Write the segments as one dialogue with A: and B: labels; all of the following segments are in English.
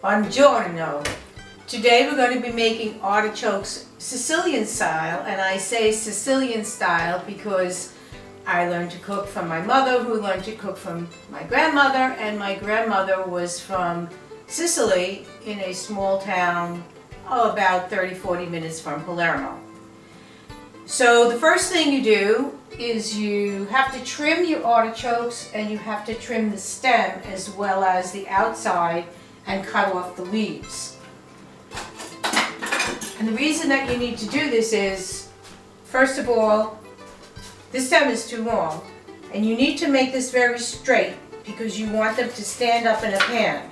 A: Buongiorno. Today we're going to be making artichokes Sicilian style, and I say Sicilian style because I learned to cook from my mother, who learned to cook from my grandmother, and my grandmother was from Sicily in a small town about 30-40 minutes from Palermo. So the first thing you do is you have to trim your artichokes, and you have to trim the stem as well as the outside and cut off the leaves. And the reason that you need to do this is, first of all, this stem is too long, and you need to make this very straight because you want them to stand up in a pan.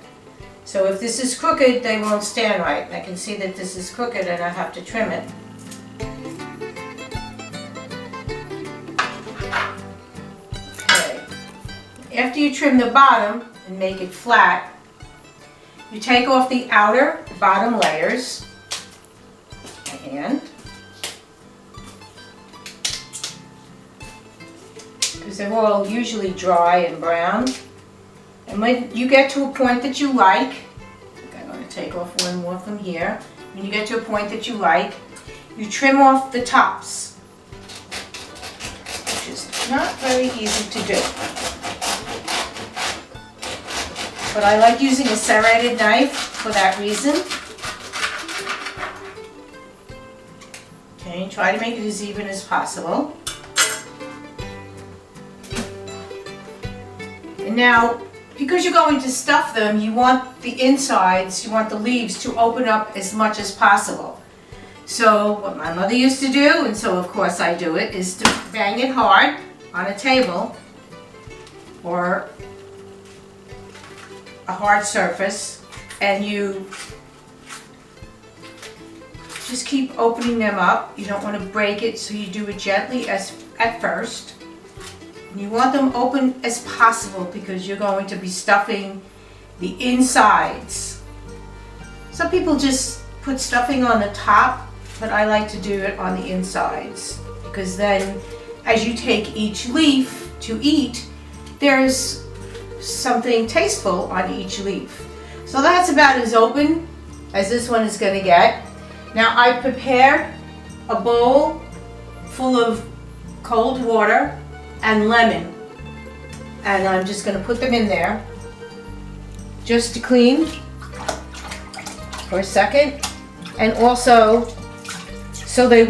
A: So if this is crooked, they won't stand right. I can see that this is crooked and I have to trim it. Okay. After you trim the bottom and make it flat, you take off the bottom layers by hand, because they're all usually dry and brown. And when you get to a point that you like, I'm going to take off one more from here. When you get to a point that you like, you trim off the tops, which is not very easy to do. But I like using a serrated knife for that reason. Okay, try to make it as even as possible. And now, because you're going to stuff them, you want the insides, you want the leaves to open up as much as possible. So what my mother used to do, and so of course I do it, is to bang it hard on a table or a hard surface, and you just keep opening them up. You don't want to break it, so you do it gently at first. And you want them open as possible because you're going to be stuffing the insides. Some people just put stuffing on the top, but I like to do it on the insides because then as you take each leaf to eat, there's something tasteful on each leaf. So that's about as open as this one is going to get. Now I prepared a bowl full of cold water and lemon, and I'm just going to put them in there just to clean for a second, and also so the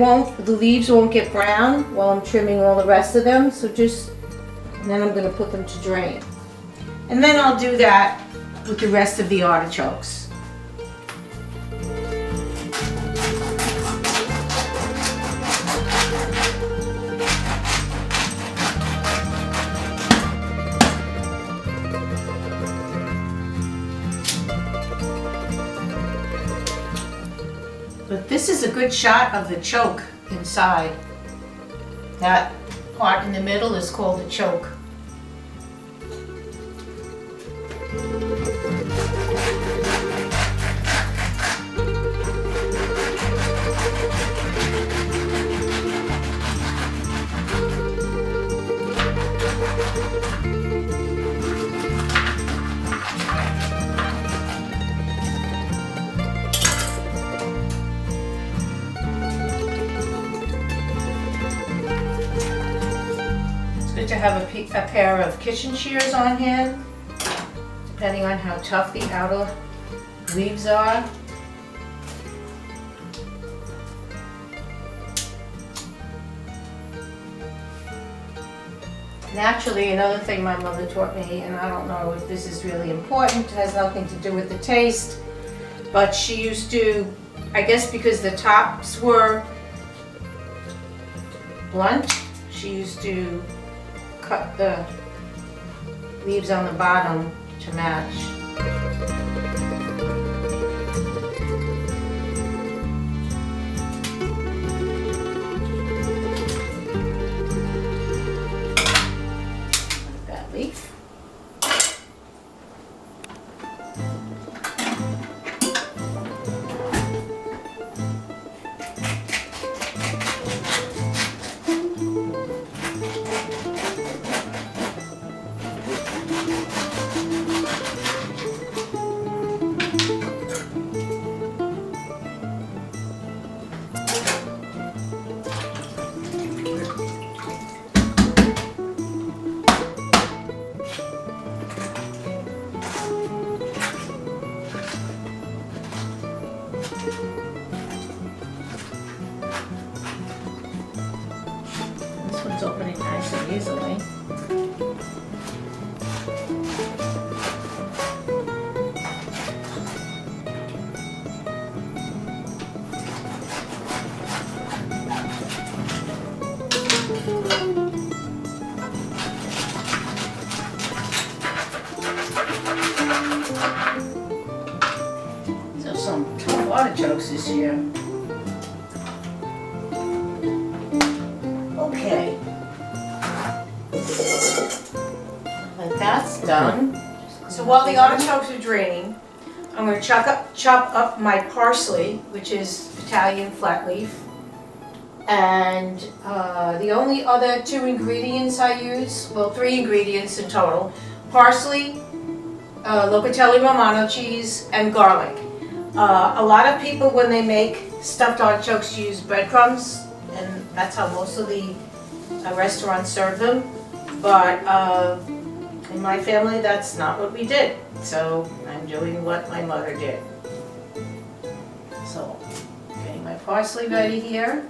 A: leaves won't get brown while I'm trimming all the rest of them. So and then I'm going to put them to drain. And then I'll do that with the rest of the artichokes. But this is a good shot of the choke inside. That part in the middle is called the choke. To have a pair of kitchen shears on hand, depending on how tough the outer leaves are. And actually, another thing my mother taught me, and I don't know if this is really important, it has nothing to do with the taste, but she used to, I guess because the tops were blunt, she used to cut the leaves on the bottom to match. That leaf. It's opening nice and easily. So some tough artichokes this year. Okay. Like that's done. So while the artichokes are draining, I'm going to chop up my parsley, which is Italian flat leaf. And the only other 2 ingredients I use, well 3 ingredients in total, parsley, locatelli romano cheese, and garlic. A lot of people when they make stuffed artichokes use breadcrumbs, and that's how most of the restaurants serve them. But in my family that's not what we did, so I'm doing what my mother did. So getting my parsley ready here.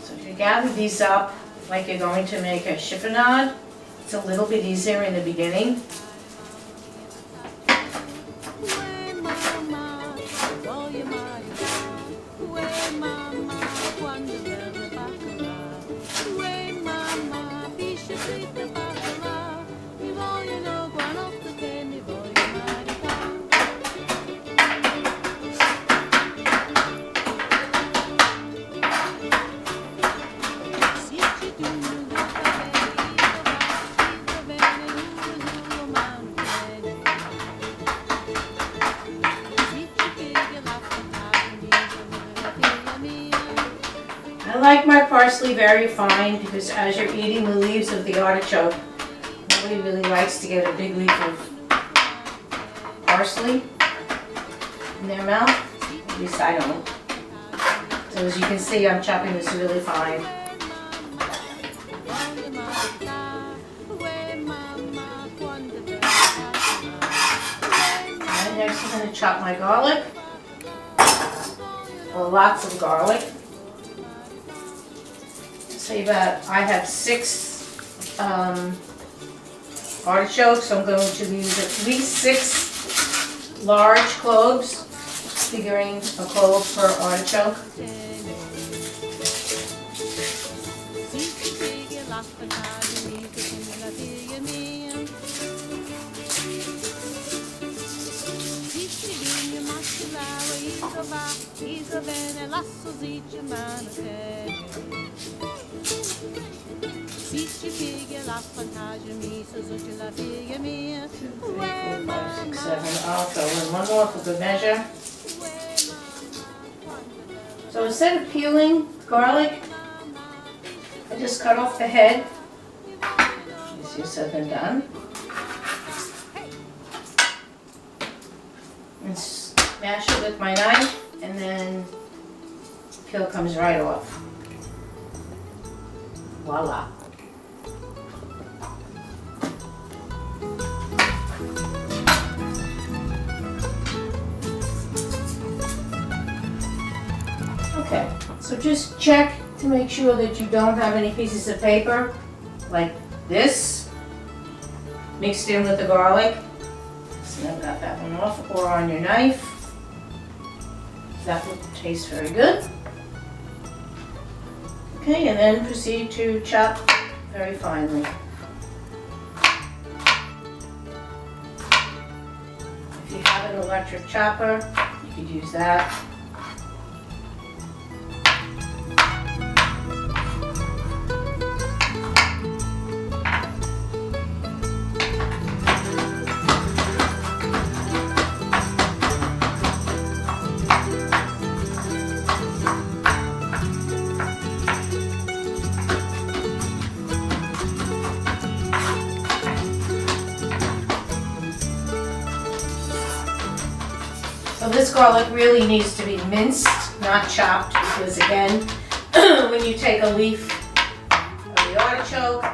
A: So if you gather these up like you're going to make a chiffonade, it's a little bit easier in the beginning. I like my parsley very fine because as you're eating the leaves of the artichoke, nobody really likes to get a big leaf of parsley in their mouth. At least I don't. So as you can see, I'm chopping this really fine. And next I'm going to chop my garlic. Well, lots of garlic. Say about, I have 6 artichokes, so I'm going to use at least 6 large cloves, figuring a clove per artichoke. I'll throw in 1 more for good measure. So instead of peeling garlic, I just cut off the head. Easier said than done. And smash it with my knife, and then the peel comes right off. Voila. Okay, so just check to make sure that you don't have any pieces of paper like this mixed in with the garlic. So I've got that one off, or on your knife. That will taste very good. Okay, and then proceed to chop very finely. If you have an electric chopper, you could use that. So this garlic really needs to be minced, not chopped, because again, when you take a leaf of the artichoke,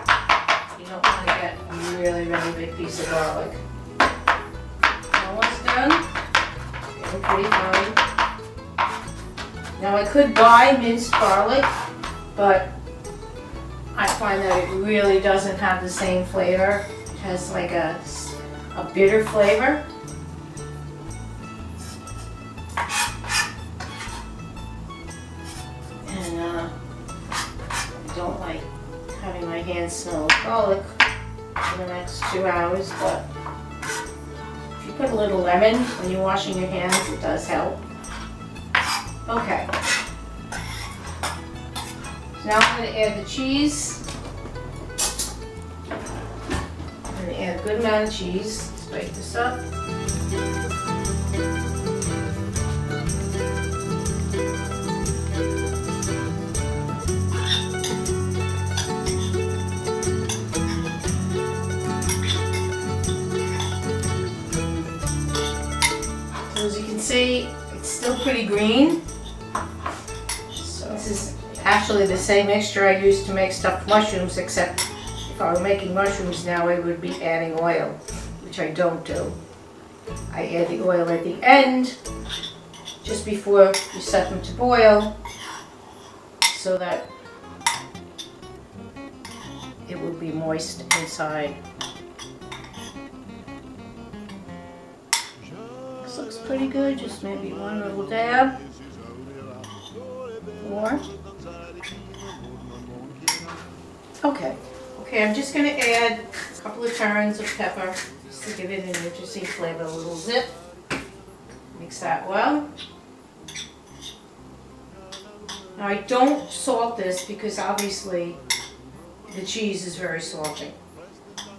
A: you don't want to get a really, really big piece of garlic. Almost done. Getting pretty fine. Now I could buy minced garlic, but I find that it really doesn't have the same flavor. It has like a bitter flavor. And I don't like having my hands smell of garlic for the next 2 hours, but if you put a little lemon when you're washing your hands, it does help. Okay. So now I'm going to add the cheese. I'm going to add a good amount of cheese. Let's break this up. So as you can see, it's still pretty green. So this is actually the same mixture I used to make stuffed mushrooms, except if I were making mushrooms now, I would be adding oil, which I don't do. I add the oil at the end, just before you set them to boil, so that it will be moist inside. This looks pretty good, just maybe one little dab more. Okay, I'm just going to add a couple of turns of pepper just to give it an interesting flavor, a little zip. Mix that well. Now I don't salt this because obviously the cheese is very salty.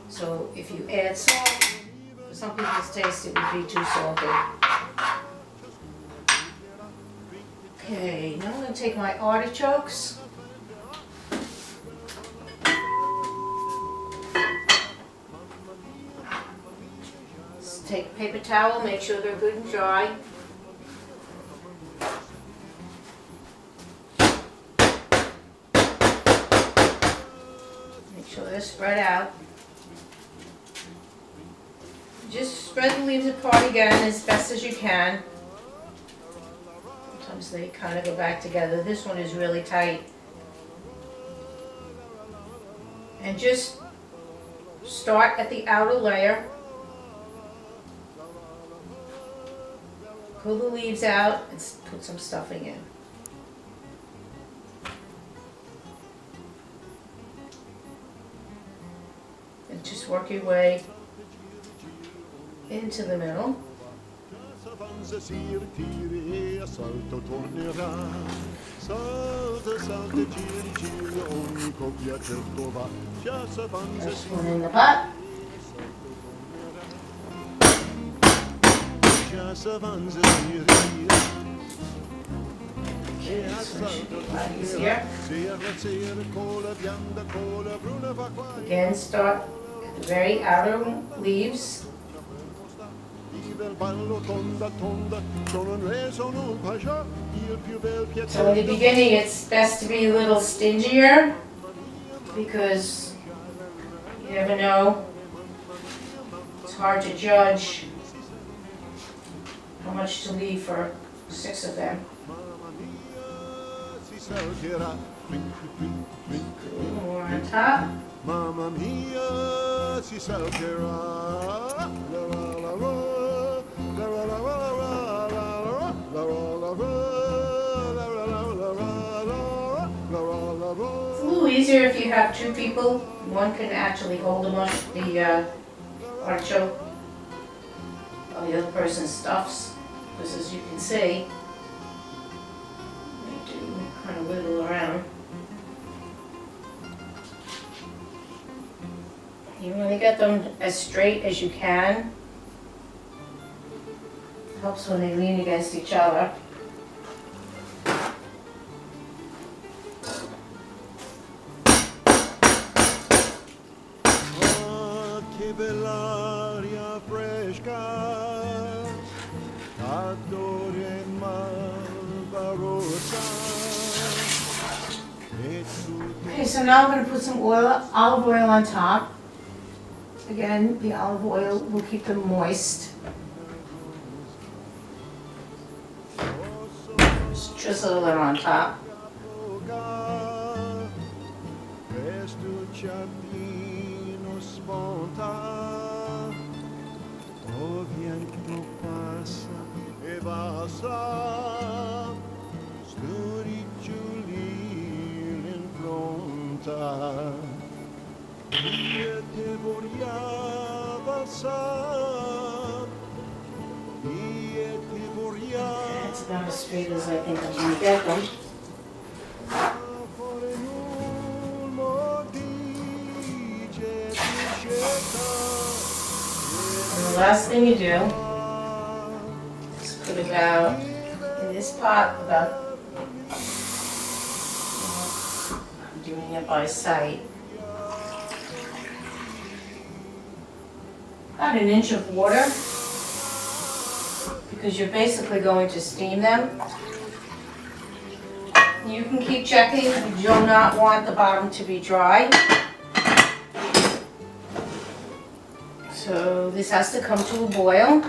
A: So if you add salt, for some people's taste it would be too salty. Okay, now I'm going to take my artichokes. Just take a paper towel, make sure they're good and dry. Make sure they're spread out. Just spread the leaves apart again as best as you can. Sometimes they kind of go back together. This one is really tight. And just start at the outer layer. Pull the leaves out and put some stuffing in. And just work your way into the middle. Just one in the pot. Okay, this one should be a lot easier. Again, start at the very outer leaves. So in the beginning it's best to be a little stingier because you never know. It's hard to judge how much to leave for 6 of them. More on top. Mamma mia, si salterà. It's a little easier if you have 2 people. One can actually hold the artichoke while the other person stuffs. Because as you can see, they do kind of wiggle around. You want to get them as straight as you can. Helps when they lean against each other. Okay, so now I'm going to put some olive oil on top. Again, the olive oil will keep them moist. Just drizzle it on top. That's about as straight as I think I'm going to get them. And the last thing you do is put about, in this pot, about, I'm doing it by sight, about an inch of water, because you're basically going to steam them. You can keep checking, you do not want the bottom to be dry. So this has to come to a boil.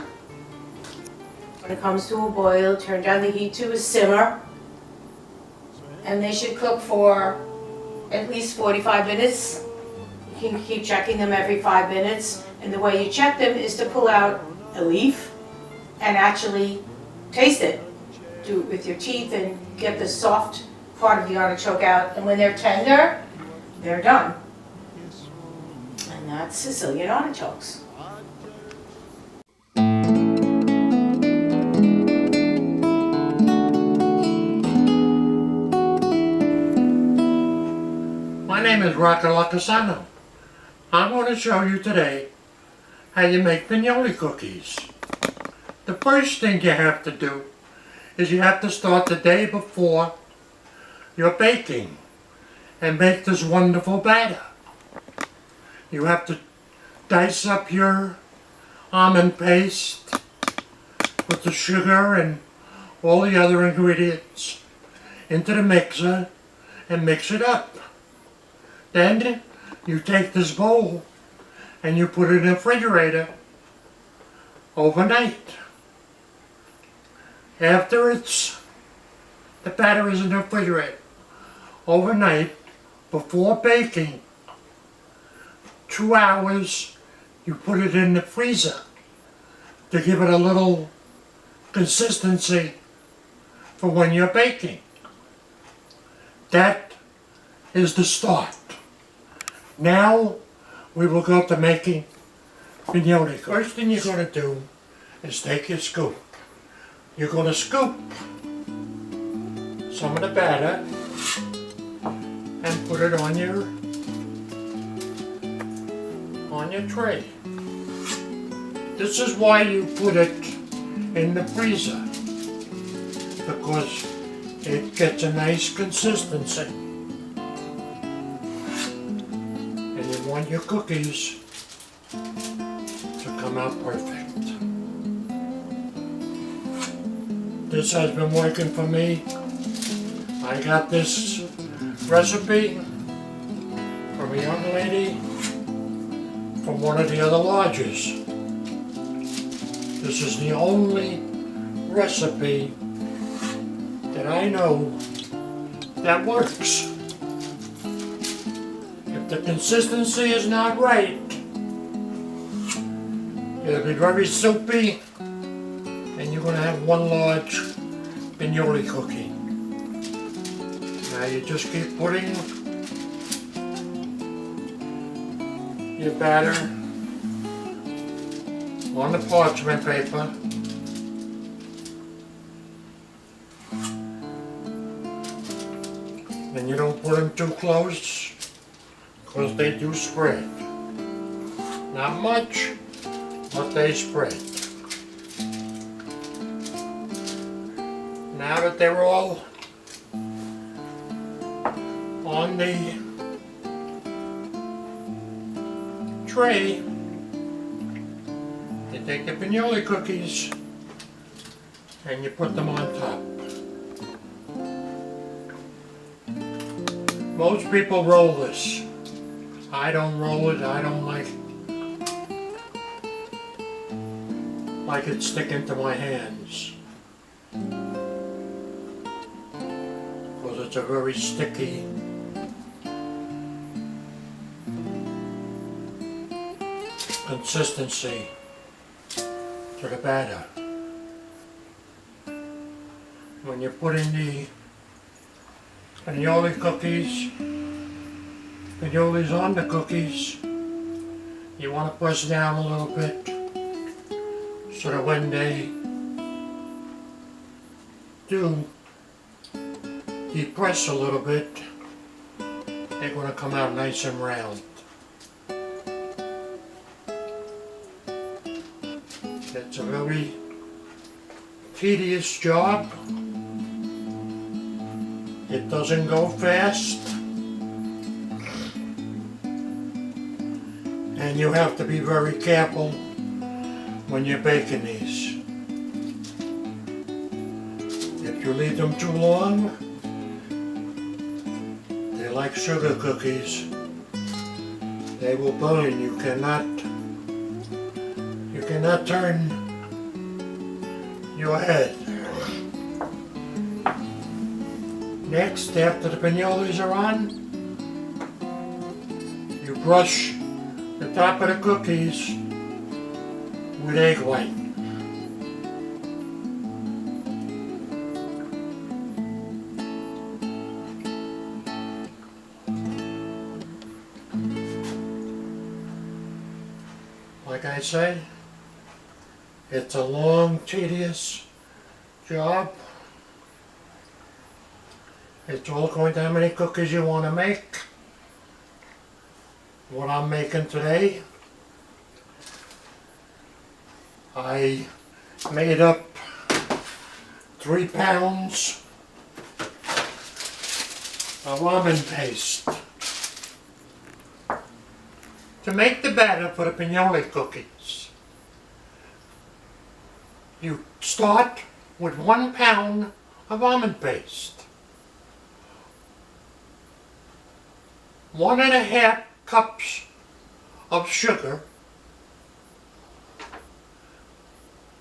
A: When it comes to a boil, turn down the heat to a simmer. And they should cook for at least 45 minutes. You can keep checking them every 5 minutes. And the way you check them is to pull out a leaf and actually taste it. Do it with your teeth and get the soft part of the artichoke out. And when they're tender, they're done. And that's Sicilian artichokes.
B: My name is Rocco. I'm going to show you today how you make Pignoli cookies. The first thing you have to do is you have to start the day before you're baking and make this wonderful batter. You have to dice up your almond paste with the sugar and all the other ingredients into the mixer and mix it up. Then you take this bowl and you put it in the refrigerator overnight. After the batter is in the refrigerator overnight, before baking, 2 hours, you put it in the freezer to give it a little consistency for when you're baking. That is the start. Now we will go to making Pignoli. First thing you're going to do is take your scoop. You're going to scoop some of the batter and put it on your tray. This is why you put it in the freezer, because it gets a nice consistency. And you want your cookies to come out perfect. This has been working for me. I got this recipe from a young lady from one of the other lodges. This is the only recipe that I know that works. If the consistency is not right, it'll be very soupy and you're going to have one large Pignoli cookie. Now you just keep putting your batter on the parchment paper. And you don't put them too close because they do spread. Not much, but they spread. Now that they're all on the tray, you take the Pignoli cookies and you put them on top. Most people roll this. I don't roll it, I don't like like it's sticking to my hands. Because it's a very sticky consistency to the batter. When you're putting the Pignoli cookies, Pignoli's on the cookies, you want to press down a little bit so that when they do depress a little bit, they're going to come out nice and round. It's a very tedious job. It doesn't go fast. And you have to be very careful when you're baking these. If you leave them too long, they're like sugar cookies. They will burn. You cannot turn your head. Next, after the Pignolis are on, you brush the top of the cookies with egg white. Like I say, it's a long, tedious job. It's all according to how many cookies you want to make. What I'm making today, I made up 3 pounds of almond paste to make the batter for the Pignoli cookies. You start with 1 pound of almond paste, 1.5 cups of sugar,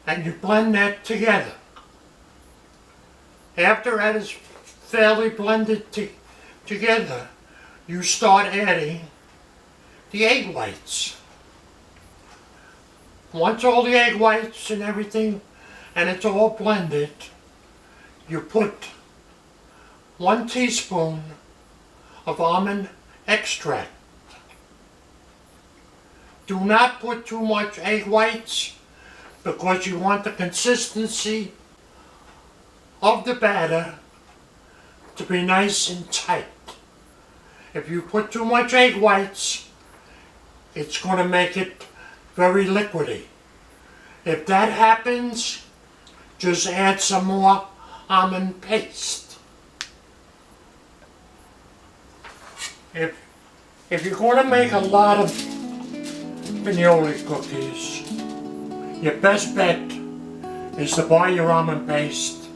B: and you blend that together. After that is fairly blended together, you start adding the egg whites. Once all the egg whites and everything, and it's all blended, you put 1 teaspoon of almond extract. Do not put too much egg whites because you want the consistency of the batter to be nice and tight. If you put too much egg whites, it's going to make it very liquidy. If that happens, just add some more almond paste. If you're going to make a lot of Pignoli cookies, your best bet is to buy your almond paste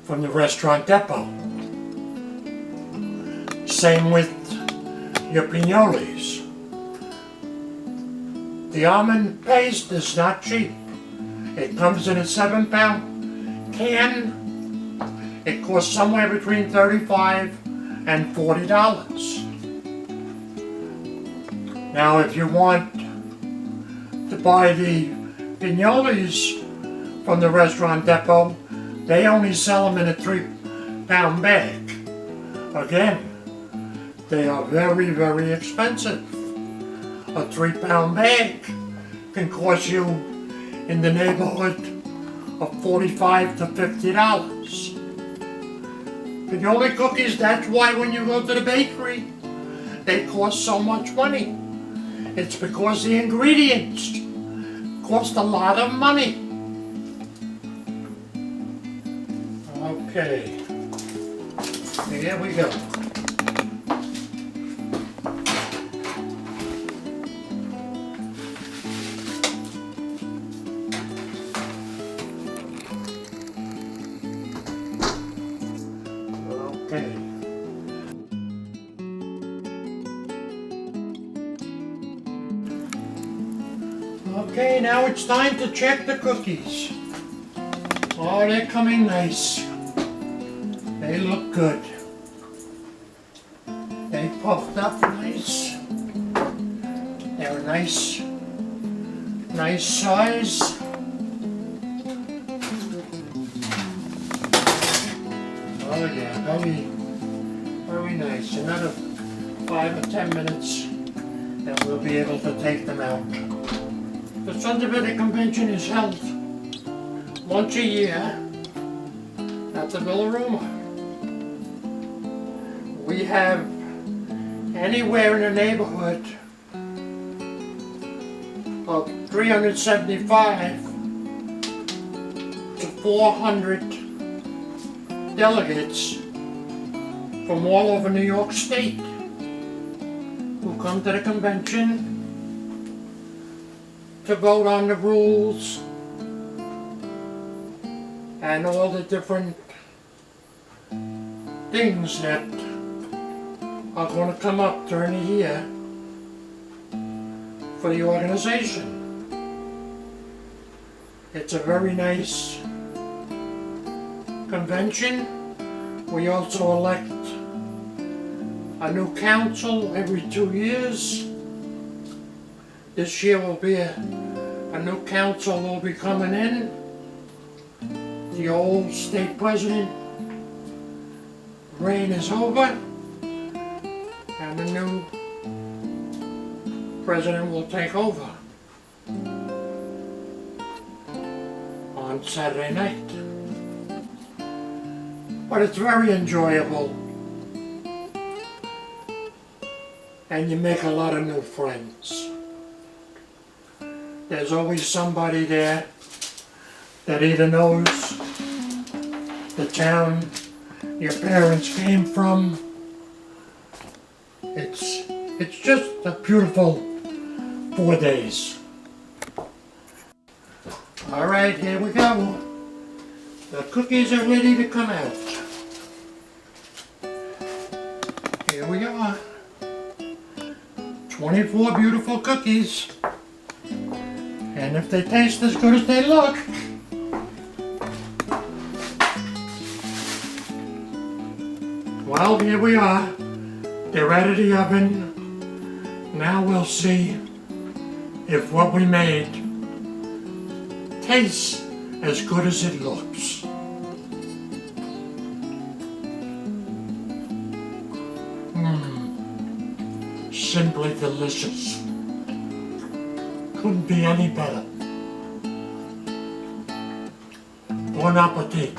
B: from the restaurant depot. Same with your Pignolis. The almond paste is not cheap. It comes in a 7-pound can. It costs somewhere between $35 and $40. Now if you want to buy the Pignolis from the restaurant depot, they only sell them in a 3-pound bag. Again, they are very, very expensive. A 3-pound bag can cost you in the neighborhood of $45 to $50. Pignoli cookies, that's why when you go to the bakery, they cost so much money. It's because the ingredients cost a lot of money. Okay, here we go. Okay. Okay, now it's time to check the cookies. Oh, they're coming nice. They look good. They puffed up nice. They're nice size. Oh yeah, very nice. Another 5 or 10 minutes and we'll be able to take them out. The Scientific Convention is held once a year at the Villaroma. We have anywhere in the neighborhood of 375 to 400 delegates from all over New York State who come to the convention to vote on the rules and all the different things that are going to come up during the year for the organization. It's a very nice convention. We also elect a new council every 2 years. This year will be a new council will be coming in. The old state president reign is over and the new president will take over on Saturday night. But it's very enjoyable and you make a lot of new friends. There's always somebody there that either knows the town your parents came from. It's just a beautiful 4 days. All right, here we go. The cookies are ready to come out. Here we are. 24 beautiful cookies. And if they taste as good as they look, well, here we are. They're out of the oven. Now we'll see if what we made tastes as good as it looks. Simply delicious. Couldn't be any better. Bon appetit.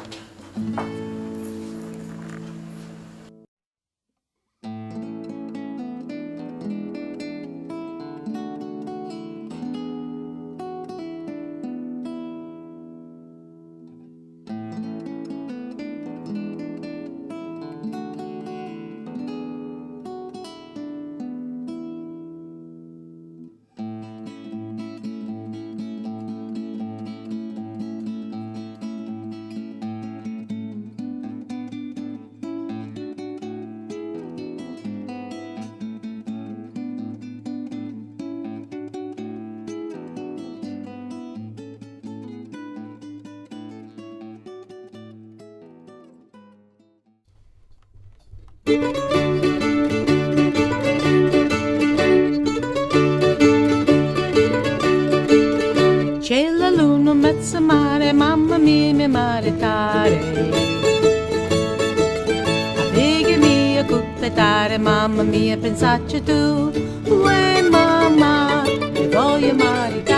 C: C'è la luna in mezzo al mare, mamma mia, mi maritare. Amica mia, cupetare, mamma mia, pensacci tu. Uè mamma, mi voglio maritare.